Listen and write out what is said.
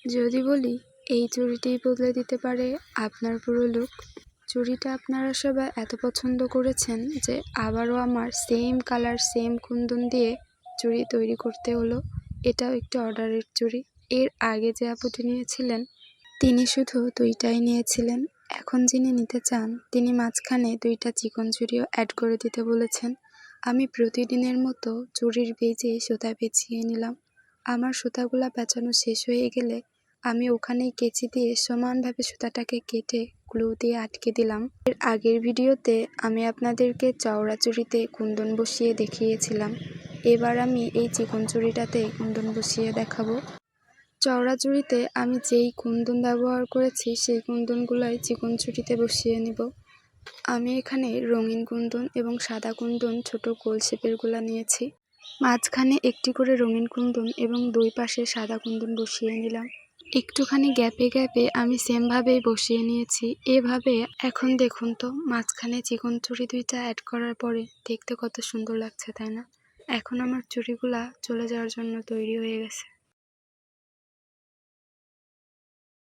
যদি বলি এই চুড়িটিই বদলে দিতে পারে আপনার পুরো লুক। চুড়িটা আপনারা সবাই এত পছন্দ করেছেন যে আবারও আমার সেম কালার সেম কুন্দন দিয়ে চুড়ি তৈরি করতে হলো। এটাও একটি অর্ডারের চুড়ি। এর আগে যে আপুটি নিয়েছিলেন তিনি শুধু দুইটাই নিয়েছিলেন। এখন যিনি নিতে চান তিনি মাঝখানে দুইটা চিকন চুড়িও অ্যাড করে দিতে বলেছেন। আমি প্রতিদিনের মতো চুড়ির বেজে সুতা পেঁচিয়ে নিলাম। আমার সুতাগুলা পেঁচানো শেষ হয়ে গেলে আমি ওখানেই কেচি দিয়ে সমানভাবে সুতাটাকে কেটে গ্লু দিয়ে আটকে দিলাম। এর আগের ভিডিওতে আমি আপনাদেরকে চওড়া চুড়িতে কুন্দন বসিয়ে দেখিয়েছিলাম। এবার আমি এই চিকন চুড়িটাতে কুন্দন বসিয়ে দেখাবো। চওড়া চুড়িতে আমি যেই কুন্দন ব্যবহার করেছি সেই কুন্দনগুলোই চিকন চুড়িতে বসিয়ে নিব। আমি এখানে রঙিন কুন্দন এবং সাদা কুন্দন ছোট গোল শেপেরগুলো নিয়েছি। মাঝখানে একটি করে রঙিন কুন্দন এবং দুই পাশে সাদা কুন্দন বসিয়ে নিলাম। একটুখানি গ্যাপে গ্যাপে আমি সেমভাবেই বসিয়ে নিয়েছি। এভাবে এখন দেখুন তো মাঝখানে চিকন চুড়ি দুইটা অ্যাড করার পরে দেখতে কত সুন্দর লাগছে, তাই না? এখন আমার চুড়িগুলা চলে যাওয়ার জন্য তৈরি হয়ে গেছে।